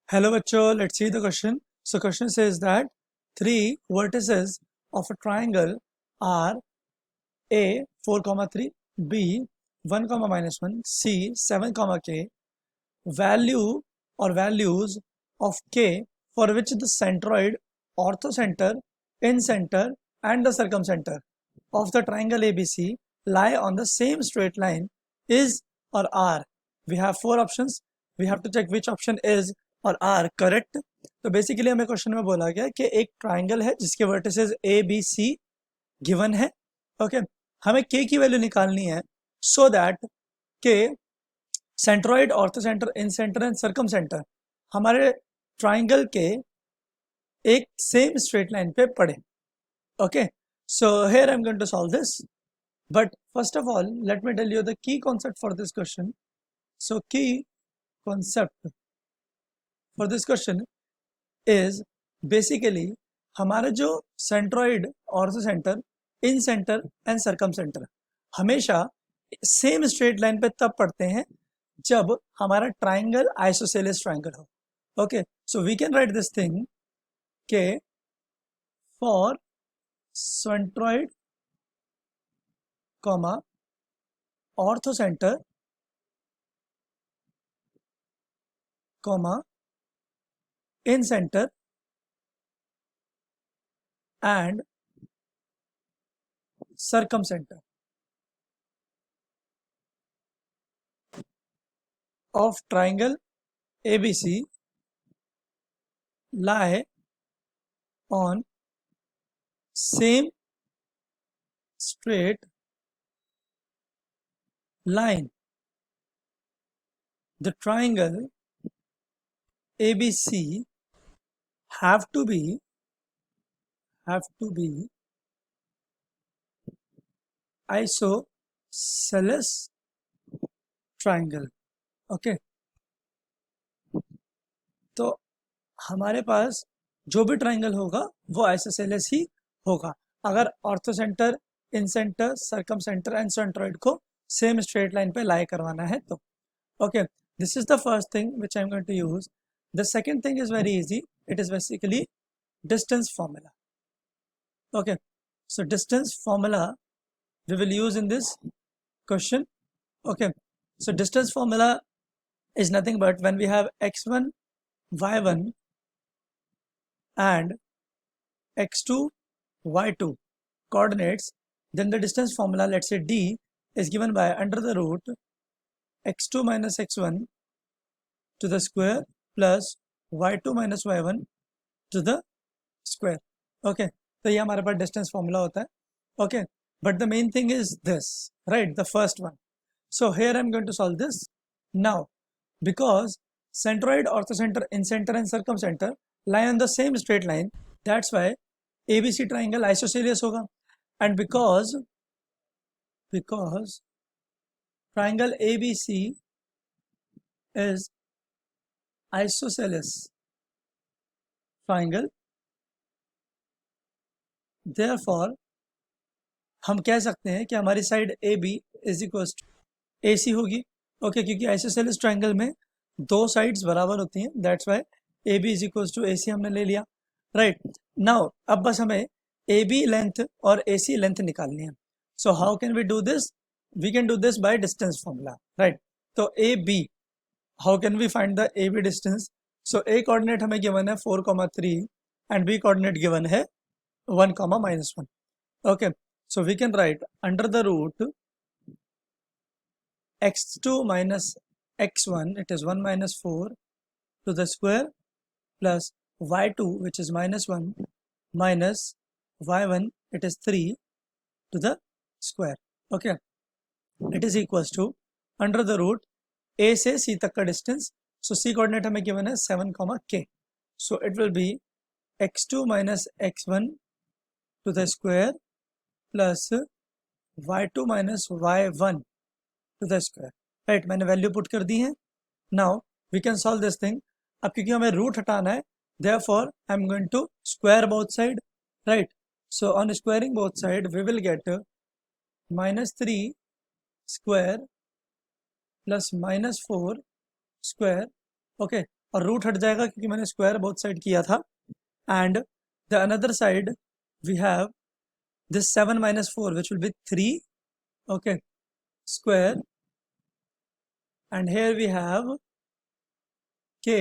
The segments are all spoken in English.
Hello, bachcho. Let's see the question. So, question says that three vertices of a triangle are A 4, 3, B 1, -1, C 7, K. Value or values of K for which the centroid, orthocenter, incenter, and the circumcenter of the triangle ABC lie on the same straight line is or are. We have four options. We have to check which option is और are correct. तो basically हमें question में बोला गया कि एक triangle है जिसके vertices A B C given है. ओके, हमें के की वैल्यू निकालनी है सो दैट के centroid, orthocentre, incentre and circumcentre हमारे ट्राइंगल के एक सेम स्ट्रेट लाइन पे पड़े. Okay, so here I am going to solve this, but first of all let me tell you the key concept for this question. So key concept for this question is basically हमारे जो centroid, orthocentre, incentre and circumcentre हमेशा same straight line पे तब पड़ते हैं जब हमारा triangle isosceles triangle हो. Okay, so we can write this thing K for centroid comma orthocentre comma in center and circumcenter of triangle ABC lie on same straight line. The triangle ABC have to be isosceles triangle. Okay, तो हमारे पास जो भी triangle होगा वो isosceles ही होगा अगर orthocentre, incentre, circumcentre and centroid को सेम स्ट्रेट लाइन पे लाई करवाना है तो. Okay, this is the first thing which I'm going to use. The second thing is very easy. It is basically distance formula. Okay, so distance formula we will use in this question. Okay, so distance formula is nothing but when we have x1, y1 and x2, y2 coordinates, then the distance formula, let's say d, is given by under the root x2 minus x1 to the square plus y2 minus y1 to the square. Okay, तो ये हमारे पास distance formula होता है. Okay, but the main thing is this, right, the first one. So here I am going to solve this now because centroid, orthocentre, incentre and circumcentre lie on the same straight line, that's why ABC triangle isosceles होगा. And because triangle ABC is isosceles triangle, therefore हम कह सकते हैं कि हमारी side A B is equal to A C होगी. Okay, क्योंकि isosceles triangle में दो साइड्स बराबर होती हैं, that's why A B is equal to A C हमने ले लिया. राइट, नाउ अब बस हमें ए बी लेंथ और ए सी लेंथ निकालनी है. So how can we do this? We can do this by distance formula. Right, तो A B, how can we find the A B distance? So A coordinate हमें given है 4, 3 and B coordinate given है 1, -1. Okay, so we can write under the root x2 minus x1, it is 1 minus 4 to the square plus y2, which is -1 minus y1, it is 3 to the square. Okay, it is equals to under the root a से c तक का distance. So c coordinate हमें given है 7, k. So it will be x2 minus x1 to the square plus y2 minus y1 to the square. Right, मैंने value put कर दी है. Now we can solve this thing. अब क्योंकि हमें root हटाना है, therefore I am going to square both side. Right, so on squaring both side we will get -3 square plus -4 square. Okay, और रूट हट जाएगा क्योंकि मैंने स्क्वायर बोथ साइड किया था. And the another side we have this 7 minus 4 which will be 3, okay, square, and here we have k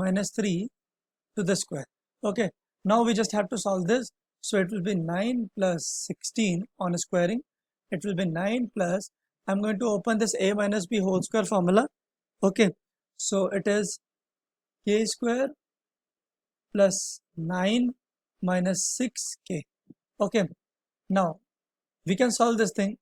minus 3 to the square. Okay, now we just have to solve this. So it will be 9 plus 16 on squaring. It will be 9 plus, I'm going to open this a minus b whole square formula. Okay, so it is k square plus 9 minus 6k. Okay, now we can solve this thing.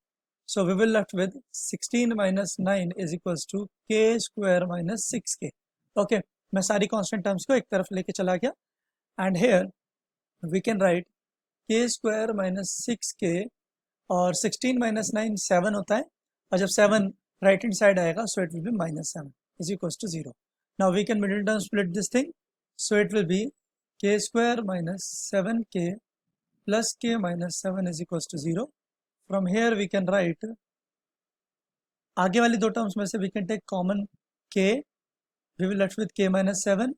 So we will left with 16 minus 9 is equals to k square minus 6k. Okay, मैं सारी constant terms को एक तरफ लेके चला गया. And here we can write k square minus 6k, और 16 minus 9 7 होता है, और जब 7 right hand side आएगा so it will be minus 7 is equals to 0. Now we can middle term split this thing. So it will be k square minus 7k plus k minus 7 is equals to 0. From here we can write, आगे वाली दो terms में से we can take common k, we will left with k minus 7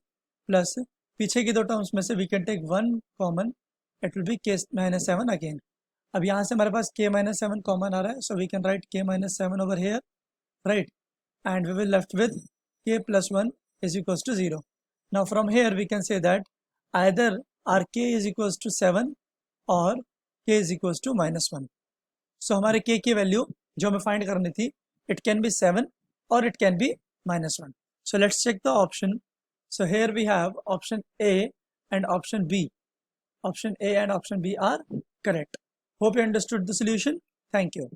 plus पीछे की दो terms में से we can take 1 common, it will be k minus 7 again. अब यहाँ से हमारे पास k minus 7 common आ रहा है, so we can write k minus 7 over here, right, and we will left with k plus 1 is equals to 0. Now from here we can say that either our k is equals to 7 or k is equals to minus 1. So हमारे k की value जो हमें find करनी थी, it can be 7 or it can be minus 1. So let's check the option. So here we have option A and option B. Option A and option B are correct. Hope you understood the solution. Thank you.